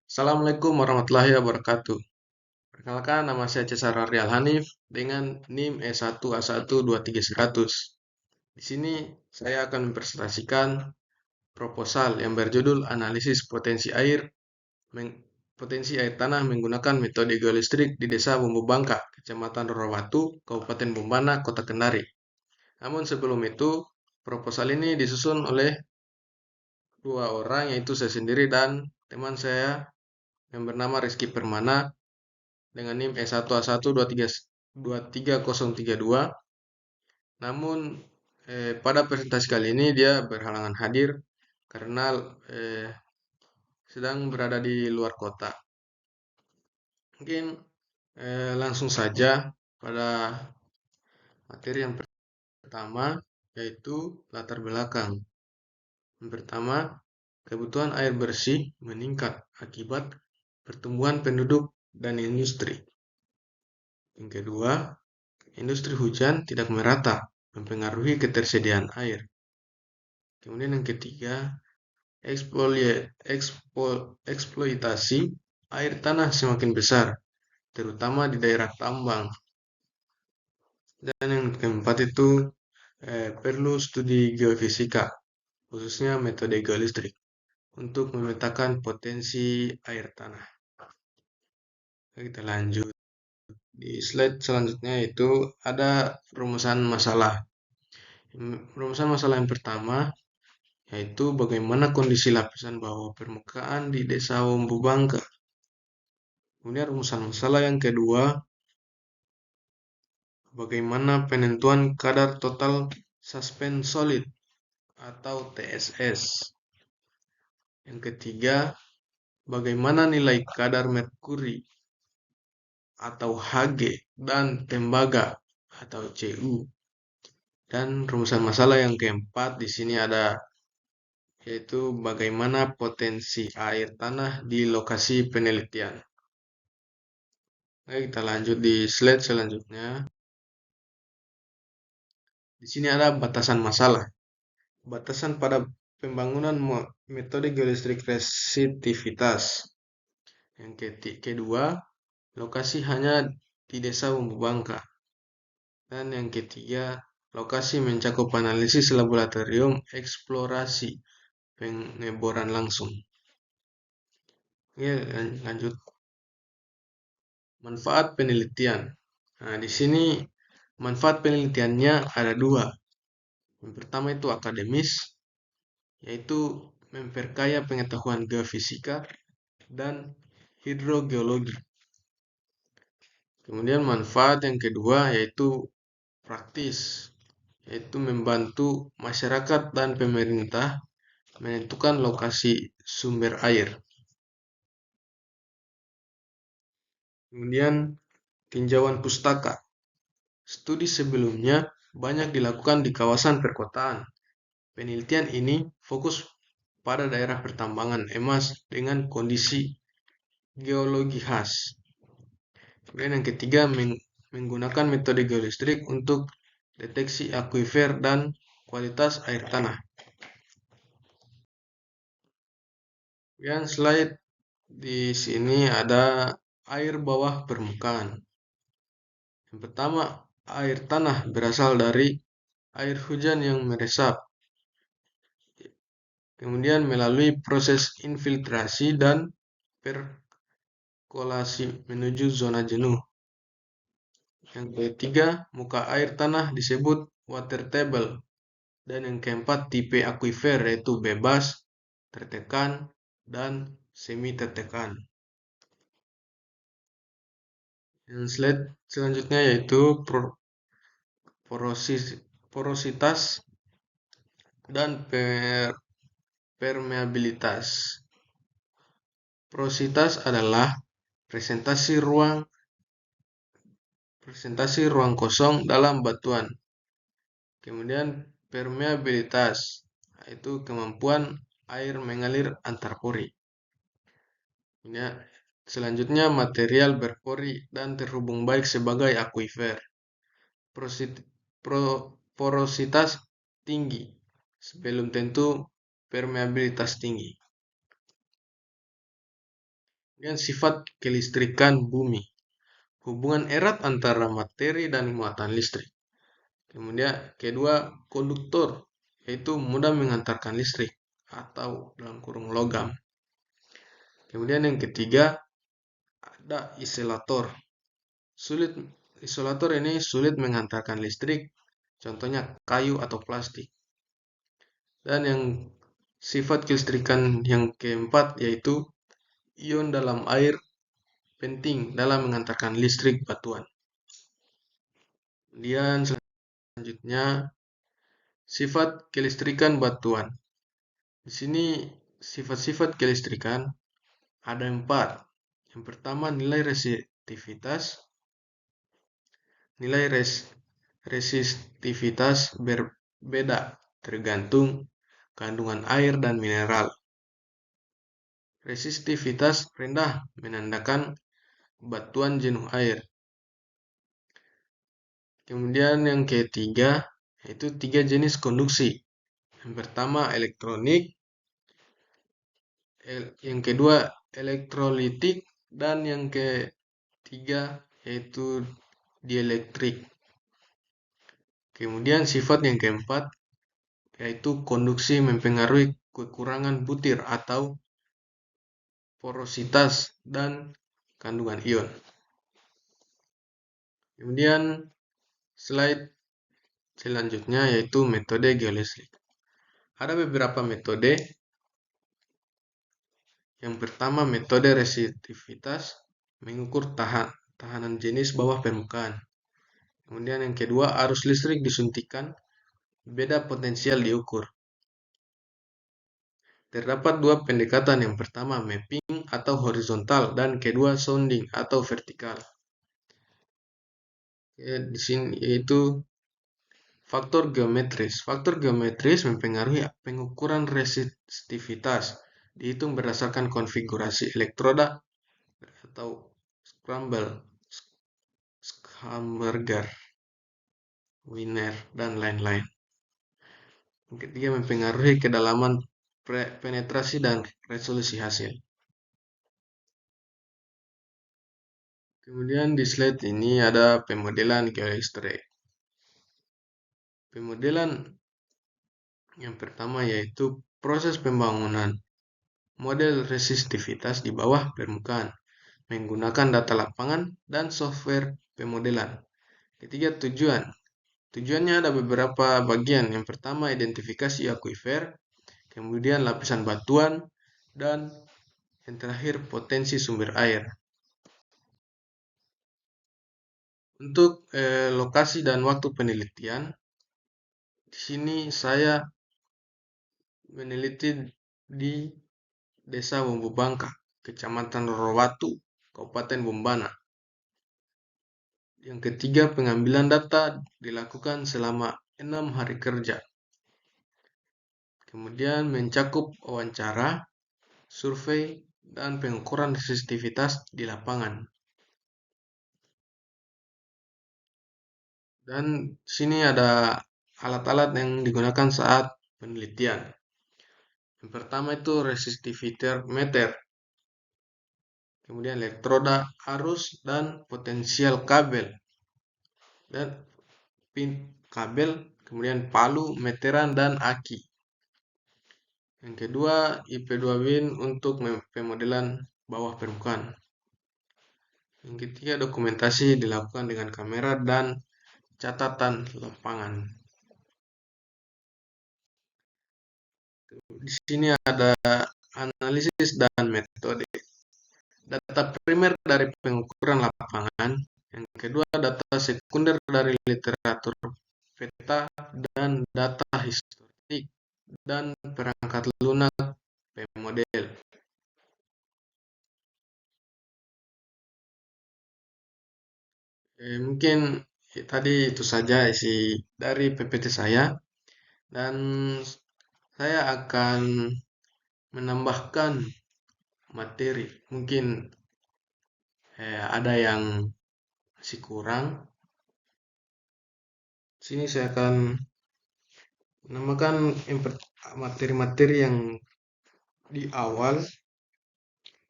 Assalamualaikum warahmatullahi wabarakatuh. Perkenalkan, nama saya Cesar Rial Hanif dengan NIM E1A12300. Di sini saya akan mempresentasikan proposal yang berjudul Analisis Potensi Air Tanah Menggunakan Metode Geolistrik di Desa Bumbu Bangka, Kecamatan Rorawatu, Kabupaten Bombana, Kota Kendari. Namun sebelum itu, proposal ini disusun oleh dua orang, yaitu saya sendiri dan teman saya yang bernama Rizky Permana dengan NIM E1A1230032. Namun pada presentasi kali ini dia berhalangan hadir karena sedang berada di luar kota. Mungkin langsung saja pada materi yang pertama, yaitu latar belakang. Yang pertama, kebutuhan air bersih meningkat akibat pertumbuhan penduduk dan industri. Yang kedua, industri hujan tidak merata, mempengaruhi ketersediaan air. Kemudian yang ketiga, eksploitasi air tanah semakin besar, terutama di daerah tambang. Dan yang keempat itu perlu studi geofisika, khususnya metode geolistrik, untuk memetakan potensi air tanah. Kita lanjut. Di slide selanjutnya itu ada rumusan masalah. Rumusan masalah yang pertama yaitu bagaimana kondisi lapisan bawah permukaan di Desa Wombu Bangka. Kemudian rumusan masalah yang kedua, bagaimana penentuan kadar total suspend solid atau TSS. Yang ketiga, bagaimana nilai kadar merkuri atau Hg dan tembaga atau Cu. Dan rumusan masalah yang keempat di sini ada, yaitu bagaimana potensi air tanah di lokasi penelitian. Oke, kita lanjut di slide selanjutnya. Di sini ada batasan masalah. Batasan pada pembangunan metode geolistrik resitivitas. Yang kedua, lokasi hanya di Desa Bumbu Bangka. Dan yang ketiga, lokasi mencakup analisis laboratorium eksplorasi pengeboran langsung. Oke, lanjut. Manfaat penelitian. Nah, di sini manfaat penelitiannya ada dua. Yang pertama itu akademis, yaitu memperkaya pengetahuan geofisika dan hidrogeologi. Kemudian manfaat yang kedua yaitu praktis, yaitu membantu masyarakat dan pemerintah menentukan lokasi sumber air. Kemudian tinjauan pustaka. Studi sebelumnya banyak dilakukan di kawasan perkotaan. Penelitian ini fokus pada daerah pertambangan emas dengan kondisi geologi khas. Kemudian yang ketiga, menggunakan metode geolistrik untuk deteksi akuifer dan kualitas air tanah. Kemudian slide di sini ada air bawah permukaan. Yang pertama, air tanah berasal dari air hujan yang meresap, kemudian melalui proses infiltrasi dan perkolasi menuju zona jenuh. Yang ketiga, muka air tanah disebut water table. Dan yang keempat, tipe akuifer yaitu bebas, tertekan, dan semi tertekan. Yang slide selanjutnya yaitu porositas dan permeabilitas. Porositas adalah presentasi ruang kosong dalam batuan. Kemudian permeabilitas, yaitu kemampuan air mengalir antar pori. Selanjutnya material berpori dan terhubung baik sebagai akuifer. Porositas tinggi belum tentu permeabilitas tinggi. Dan sifat kelistrikan bumi, hubungan erat antara materi dan muatan listrik. Kemudian kedua, konduktor, yaitu mudah mengantarkan listrik atau dalam kurung logam. Kemudian yang ketiga, ada isolator. Isolator ini sulit mengantarkan listrik, contohnya kayu atau plastik. Dan yang sifat kelistrikan yang keempat yaitu ion dalam air penting dalam mengantarkan listrik batuan. Kemudian selanjutnya sifat kelistrikan batuan. Di sini sifat-sifat kelistrikan ada 4. Yang pertama, nilai resistivitas. Nilai resistivitas berbeda tergantung kandungan air dan mineral. Resistivitas rendah menandakan batuan jenuh air. Kemudian yang ketiga, yaitu 3 jenis konduksi. Yang pertama elektronik, yang kedua elektrolitik, dan yang ketiga yaitu dielektrik. Kemudian sifat yang keempat yaitu konduksi mempengaruhi kekurangan butir atau porositas dan kandungan ion. Kemudian slide selanjutnya yaitu metode geolistrik. Ada beberapa metode. Yang pertama, metode resistivitas, mengukur tahanan jenis bawah permukaan. Kemudian yang kedua, arus listrik disuntikan, beda potensial diukur. Terdapat 2 pendekatan, yang pertama mapping atau horizontal dan kedua sounding atau vertikal. Di sini yaitu faktor geometris. Faktor geometris mempengaruhi pengukuran resistivitas. Dihitung berdasarkan konfigurasi elektroda atau Schamberger, Wiener, dan lain-lain. Yang ketiga mempengaruhi kedalaman penetrasi dan resolusi hasil. Kemudian di slide ini ada pemodelan geolistrik. Pemodelan yang pertama yaitu proses pembangunan model resistivitas di bawah permukaan menggunakan data lapangan dan software pemodelan. Ketiga, tujuan. Tujuannya ada beberapa bagian. Yang pertama, identifikasi akuifer, kemudian lapisan batuan, dan yang terakhir potensi sumber air. Untuk lokasi dan waktu penelitian, di sini saya meneliti di Desa Bumbu Bangka, Kecamatan Rorowatu, Kabupaten Bombana. Yang ketiga, pengambilan data dilakukan selama 6 hari kerja. Kemudian mencakup wawancara, survei, dan pengukuran resistivitas di lapangan. Dan sini ada alat-alat yang digunakan saat penelitian. Yang pertama itu resistivitometer, kemudian elektroda, arus, dan potensial kabel. Dan pin kabel, kemudian palu, meteran, dan aki. Yang kedua, IP2WIN untuk pemodelan bawah permukaan. Yang ketiga, dokumentasi dilakukan dengan kamera dan catatan lapangan. Di sini ada analisis dan metode. Data primer dari pengukuran lapangan. Yang kedua, data sekunder dari literatur peta dan data historik dan perangkat lunak pemodel. Mungkin tadi itu saja isi dari PPT saya, dan saya akan menambahkan materi. Mungkin ada yang masih kurang. Sini saya akan menambahkan materi-materi yang di awal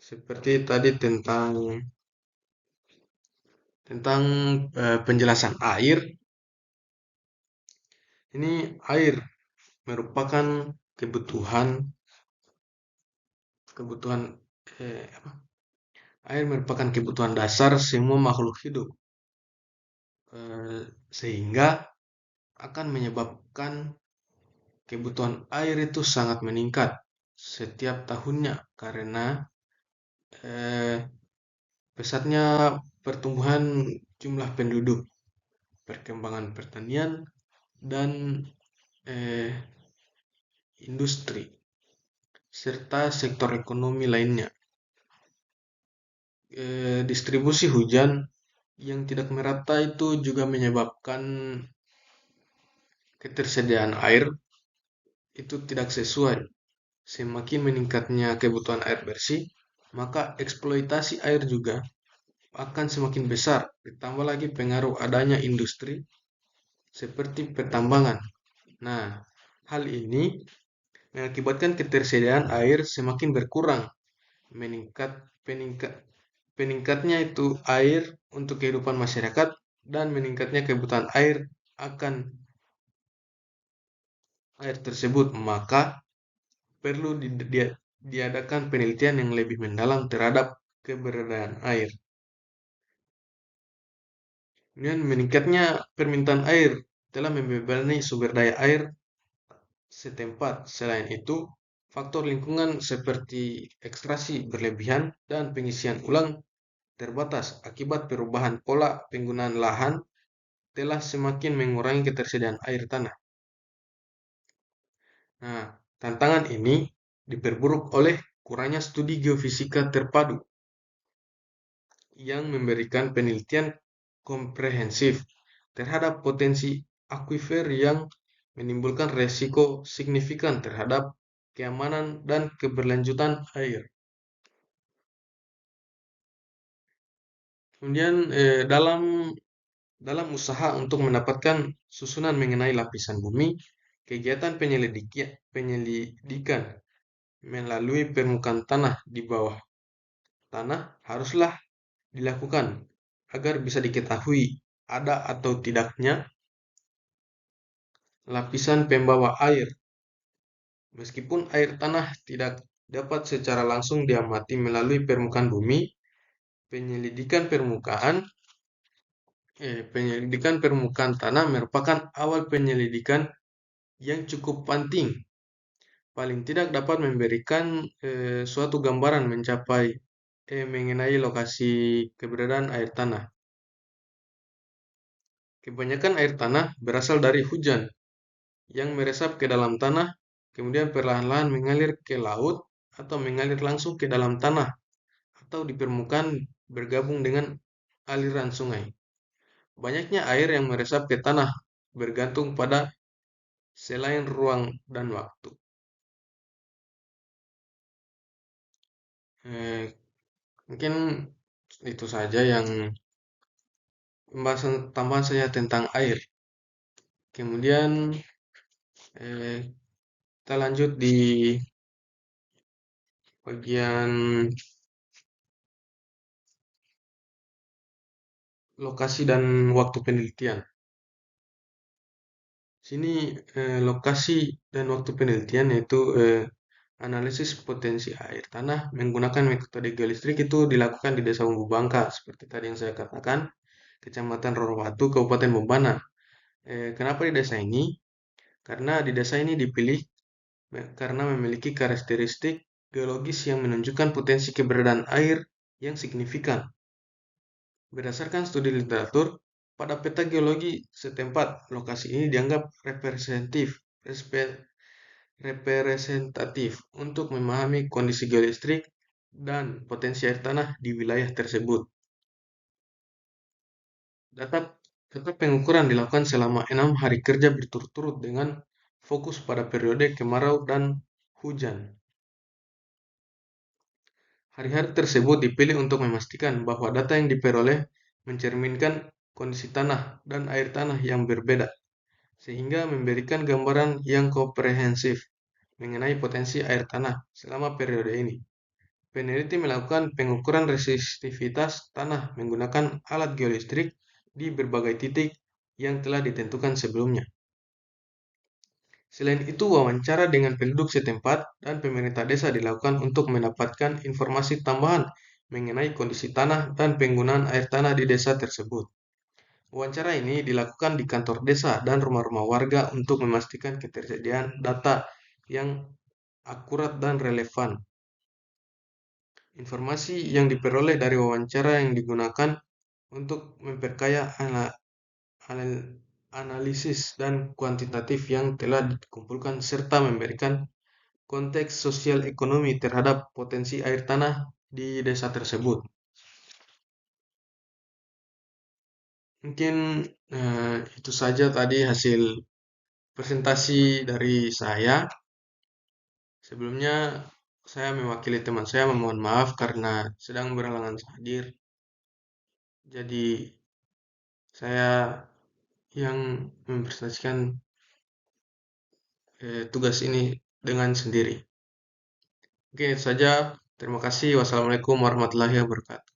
seperti tadi tentang penjelasan air. Ini air merupakan kebutuhan kebutuhan apa? Air merupakan kebutuhan dasar semua makhluk hidup, sehingga akan menyebabkan kebutuhan air itu sangat meningkat setiap tahunnya karena eh, pesatnya pertumbuhan jumlah penduduk, perkembangan pertanian, dan eh, industri, serta sektor ekonomi lainnya. Distribusi hujan yang tidak merata itu juga menyebabkan ketersediaan air itu tidak sesuai. Semakin meningkatnya kebutuhan air bersih, maka eksploitasi air juga akan semakin besar. Ditambah lagi pengaruh adanya industri seperti pertambangan. Nah, hal ini mengakibatkan ketersediaan air semakin berkurang, meningkat peningkat peningkatnya itu air untuk kehidupan masyarakat dan meningkatnya kebutuhan air akan air tersebut, maka perlu diadakan penelitian yang lebih mendalam terhadap keberadaan air. Kemudian meningkatnya permintaan air telah membebani sumber daya air setempat. Selain itu, faktor lingkungan seperti ekstraksi berlebihan dan pengisian ulang terbatas akibat perubahan pola penggunaan lahan telah semakin mengurangi ketersediaan air tanah. Nah, tantangan ini diperburuk oleh kurangnya studi geofisika terpadu yang memberikan penelitian komprehensif terhadap potensi akuifer yang menimbulkan resiko signifikan terhadap keamanan dan keberlanjutan air. Kemudian dalam usaha untuk mendapatkan susunan mengenai lapisan bumi, kegiatan penyelidikan melalui permukaan tanah di bawah tanah haruslah dilakukan agar bisa diketahui ada atau tidaknya lapisan pembawa air. Meskipun air tanah tidak dapat secara langsung diamati melalui permukaan bumi, penyelidikan permukaan penyelidikan permukaan tanah merupakan awal penyelidikan yang cukup penting. Paling tidak dapat memberikan suatu gambaran mengenai lokasi keberadaan air tanah. Kebanyakan air tanah berasal dari hujan yang meresap ke dalam tanah, kemudian perlahan-lahan mengalir ke laut atau mengalir langsung ke dalam tanah atau di permukaan bergabung dengan aliran sungai. Banyaknya air yang meresap ke tanah bergantung pada selain ruang dan waktu. Eh, Mungkin itu saja yang pembahasan tambahan saya tentang air. Kemudian eh, kita lanjut di bagian lokasi dan waktu penelitian. Sini lokasi dan waktu penelitian yaitu analisis potensi air tanah menggunakan metode geolistrik itu dilakukan di Desa Umbu Bangka seperti tadi yang saya katakan, Kecamatan Rorowatu, Kabupaten Bombana. Kenapa di desa ini? Karena di desa ini dipilih karena memiliki karakteristik geologis yang menunjukkan potensi keberadaan air yang signifikan. Berdasarkan studi literatur, pada peta geologi setempat, lokasi ini dianggap representatif untuk memahami kondisi geolistrik dan potensi air tanah di wilayah tersebut. Data, data pengukuran dilakukan selama 6 hari kerja berturut-turut dengan fokus pada periode kemarau dan hujan. Hari-hari tersebut dipilih untuk memastikan bahwa data yang diperoleh mencerminkan kondisi tanah dan air tanah yang berbeda, sehingga memberikan gambaran yang komprehensif mengenai potensi air tanah selama periode ini. peneliti melakukan pengukuran resistivitas tanah menggunakan alat geolistrik di berbagai titik yang telah ditentukan sebelumnya. Selain itu, wawancara dengan penduduk setempat dan pemerintah desa dilakukan untuk mendapatkan informasi tambahan mengenai kondisi tanah dan penggunaan air tanah di desa tersebut. Wawancara ini dilakukan di kantor desa dan rumah-rumah warga untuk memastikan ketersediaan data yang akurat dan relevan. Informasi yang diperoleh dari wawancara yang digunakan untuk memperkaya analisis dan kuantitatif yang telah dikumpulkan serta memberikan konteks sosial ekonomi terhadap potensi air tanah di desa tersebut. Mungkin itu saja tadi hasil presentasi dari saya. Sebelumnya saya mewakili teman saya memohon maaf karena sedang berhalangan hadir. Jadi saya yang mempresentasikan tugas ini dengan sendiri. Mungkin itu saja. Terima kasih. Wassalamualaikum warahmatullahi wabarakatuh.